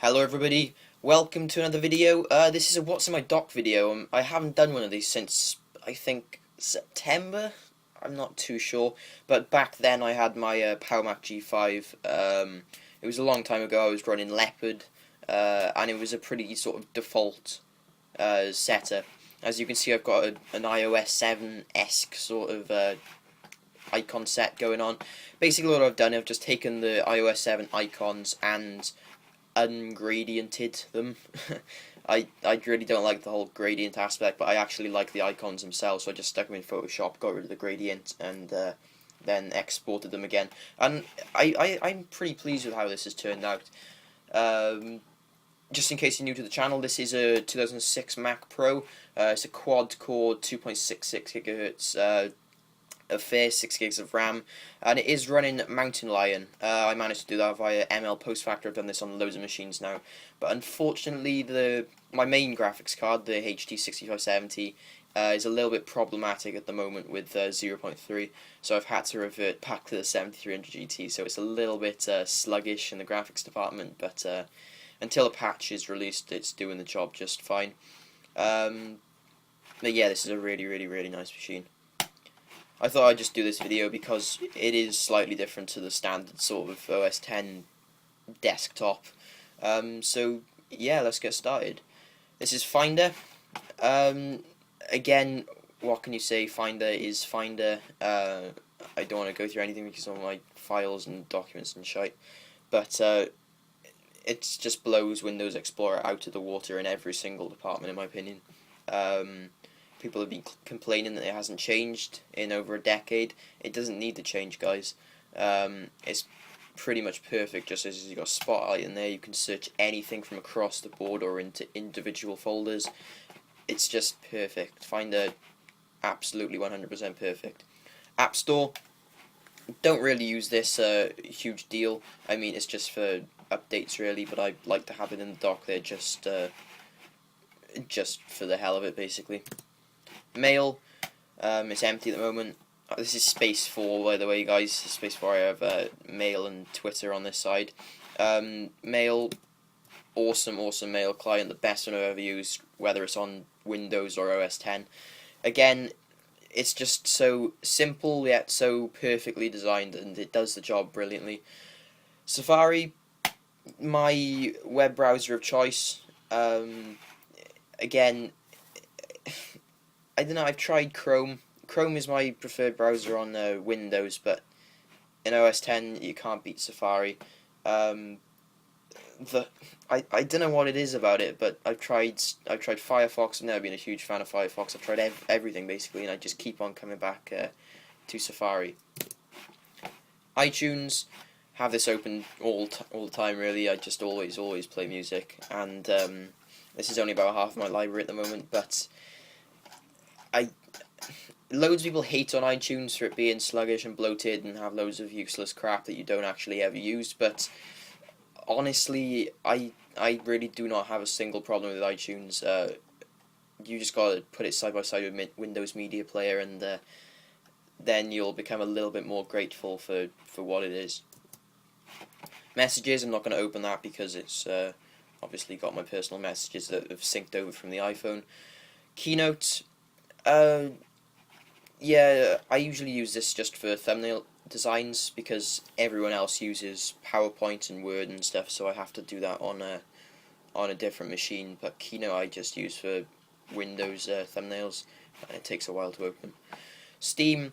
Hello everybody, welcome to another video. This is a what's in my dock video. I haven't done one of these since, I think, September? I'm not too sure, but back then I had my PowerMac G5. It was a long time ago. I was running Leopard, and it was a pretty sort of default setup. As you can see, I've got an iOS 7-esque sort of icon set going on. Basically what I've done, I've just taken the iOS 7 icons and ungradiented them. I really don't like the whole gradient aspect, but I actually like the icons themselves, so I just stuck them in Photoshop, got rid of the gradient, and then exported them again. And I'm pretty pleased with how this has turned out. Just in case you're new to the channel, this is a 2006 Mac Pro. It's a quad-core 2.66 GHz affair, 6 gigs of RAM, and it is running Mountain Lion. I managed to do that via ML Post Factor. I've done this on loads of machines now, but unfortunately my main graphics card, the HD 6570, is a little bit problematic at the moment with 0.3, so I've had to revert back to the 7300 GT, so it's a little bit sluggish in the graphics department, but until a patch is released, it's doing the job just fine. But yeah, this is a really nice machine. I thought I'd just do this video because it is slightly different to the standard sort of OS X desktop. So yeah, let's get started. This is Finder. Again, what can you say? Finder is Finder. I don't want to go through anything because of my files and documents and shite. But it just blows Windows Explorer out of the water in every single department, in my opinion. People have been complaining that it hasn't changed in over a decade. It doesn't need to change, guys. It's pretty much perfect, just as you've got Spotlight in there. You can search anything from across the board or into individual folders. It's just perfect. Finder, absolutely 100% perfect. App Store, don't really use this huge deal. I mean, it's just for updates really, but I like to have it in the dock there just for the hell of it, basically. Mail, it's empty at the moment. This is Space 4, by the way, guys. Space 4, I have Mail and Twitter on this side. Mail, awesome Mail client, the best one I've ever used, whether it's on Windows or OS X. Again, it's just so simple yet so perfectly designed, and it does the job brilliantly. Safari, my web browser of choice. Again, I don't know, I've tried Chrome. Chrome is my preferred browser on Windows, but in OS X you can't beat Safari. I don't know what it is about it, but I've tried Firefox. I've never been a huge fan of Firefox. I've tried everything basically, and I just keep on coming back to Safari. iTunes, have this open all the time really. I just always play music, and this is only about half my library at the moment, but loads of people hate on iTunes for it being sluggish and bloated and have loads of useless crap that you don't actually ever use, but honestly, I really do not have a single problem with iTunes. You just gotta put it side by side with Windows Media Player, and then you'll become a little bit more grateful for what it is. Messages, I'm not going to open that because it's obviously got my personal messages that have synced over from the iPhone. Keynote, yeah, I usually use this just for thumbnail designs because everyone else uses PowerPoint and Word and stuff, so I have to do that on a different machine. But Keynote I just use for Windows thumbnails, and it takes a while to open. Steam,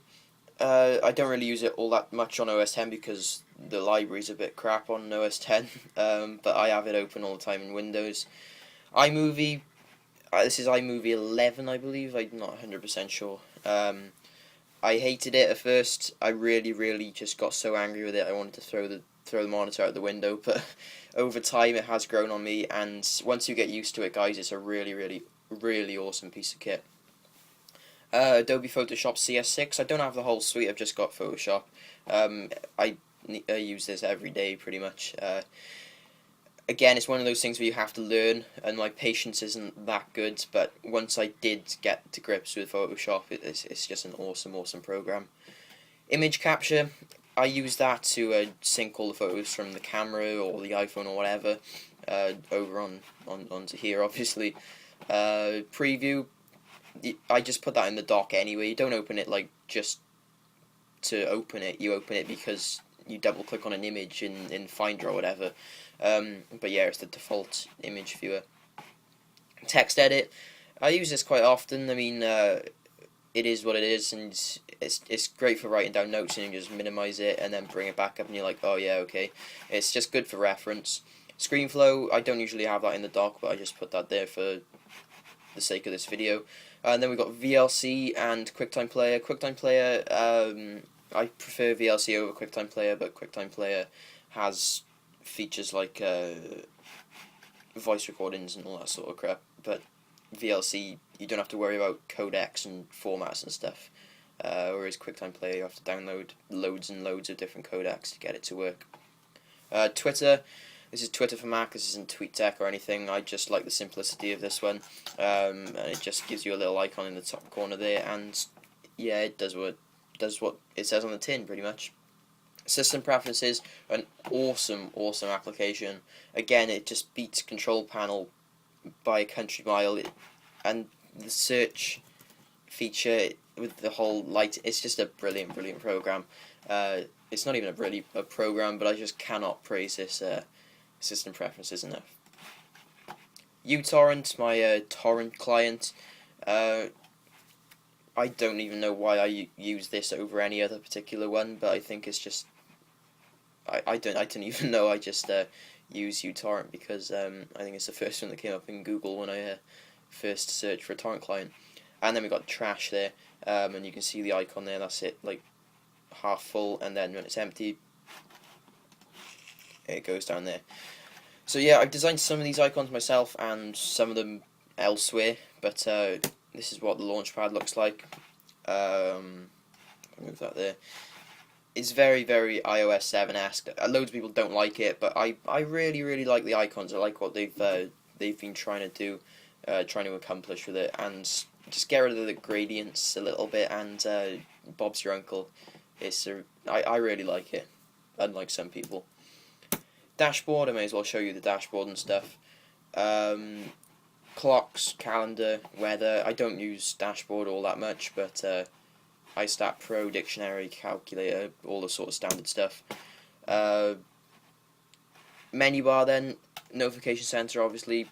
I don't really use it all that much on OS X because the library's a bit crap on OS X, but I have it open all the time in Windows. iMovie, this is iMovie 11, I believe. I'm not 100% sure. I hated it at first. I really just got so angry with it. I wanted to throw the monitor out the window. But over time, it has grown on me. And once you get used to it, guys, it's a really awesome piece of kit. Adobe Photoshop CS6. I don't have the whole suite. I've just got Photoshop. I use this every day, pretty much. Again, it's one of those things where you have to learn, and my patience isn't that good, but once I did get to grips with Photoshop, it's just an awesome program. Image capture, I use that to sync all the photos from the camera or the iPhone or whatever, over onto here, obviously. Preview, I just put that in the dock anyway. You don't open it like just to open it. You open it because you double click on an image in Finder or whatever. But yeah, it's the default image viewer. Text edit, I use this quite often. I mean, it is what it is, and it's great for writing down notes, and you just minimize it and then bring it back up, and you're like, oh yeah, okay. It's just good for reference. ScreenFlow, I don't usually have that in the dock, but I just put that there for the sake of this video. And then we've got VLC and QuickTime Player. QuickTime Player, I prefer VLC over QuickTime Player, but QuickTime Player has features like voice recordings and all that sort of crap. But VLC, you don't have to worry about codecs and formats and stuff. Whereas QuickTime Player, you have to download loads and loads of different codecs to get it to work. Twitter. This is Twitter for Mac. This isn't TweetDeck or anything. I just like the simplicity of this one. And it just gives you a little icon in the top corner there, and yeah, it does what it says on the tin, pretty much. System Preferences, an awesome application. Again, it just beats Control Panel by a country mile, and the search feature with the whole light, it's just a brilliant program. It's not even a program, but I just cannot praise this System Preferences enough. uTorrent, my torrent client. I don't even know why I use this over any other particular one, but I think it's just I don't even know. I just use uTorrent because I think it's the first one that came up in Google when I first searched for a torrent client. And then we got trash there, and you can see the icon there. That's it, like half full, and then when it's empty, it goes down there. So yeah, I've designed some of these icons myself and some of them elsewhere, but this is what the launchpad looks like. Move that there. It's very iOS 7-esque. Loads of people don't like it, but I really like the icons. I like what they've been trying to do, trying to accomplish with it, and just get rid of the gradients a little bit, and Bob's your uncle. I really like it, unlike some people. Dashboard, I may as well show you the dashboard and stuff. Clocks, calendar, weather. I don't use dashboard all that much, but iStat Pro, dictionary, calculator, all the sort of standard stuff. Menu bar then, notification center obviously.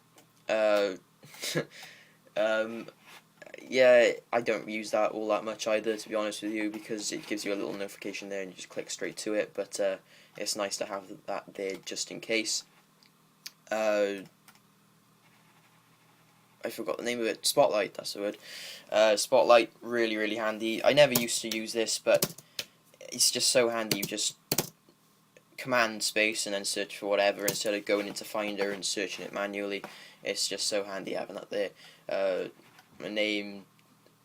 Yeah, I don't use that all that much either, to be honest with you, because it gives you a little notification there and you just click straight to it, but it's nice to have that there just in case. I forgot the name of it. Spotlight, that's the word. Spotlight, really handy. I never used to use this, but it's just so handy. You just command space and then search for whatever instead of going into Finder and searching it manually. It's just so handy having that there. A name,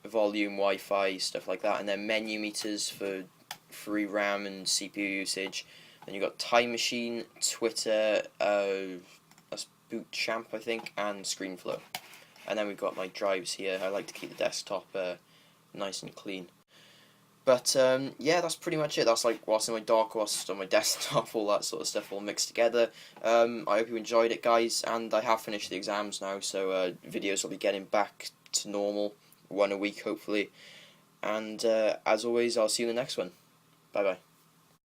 volume, Wi-Fi, stuff like that, and then menu meters for free RAM and CPU usage. Then you've got Time Machine, Twitter, that's Boot Champ, I think, and ScreenFlow. And then we've got my drives here. I like to keep the desktop nice and clean. But yeah, that's pretty much it. That's like what's in my dock, what's on my desktop, all that sort of stuff all mixed together. I hope you enjoyed it, guys, and I have finished the exams now, so videos will be getting back to normal, one a week hopefully. And as always, I'll see you in the next one. Bye bye.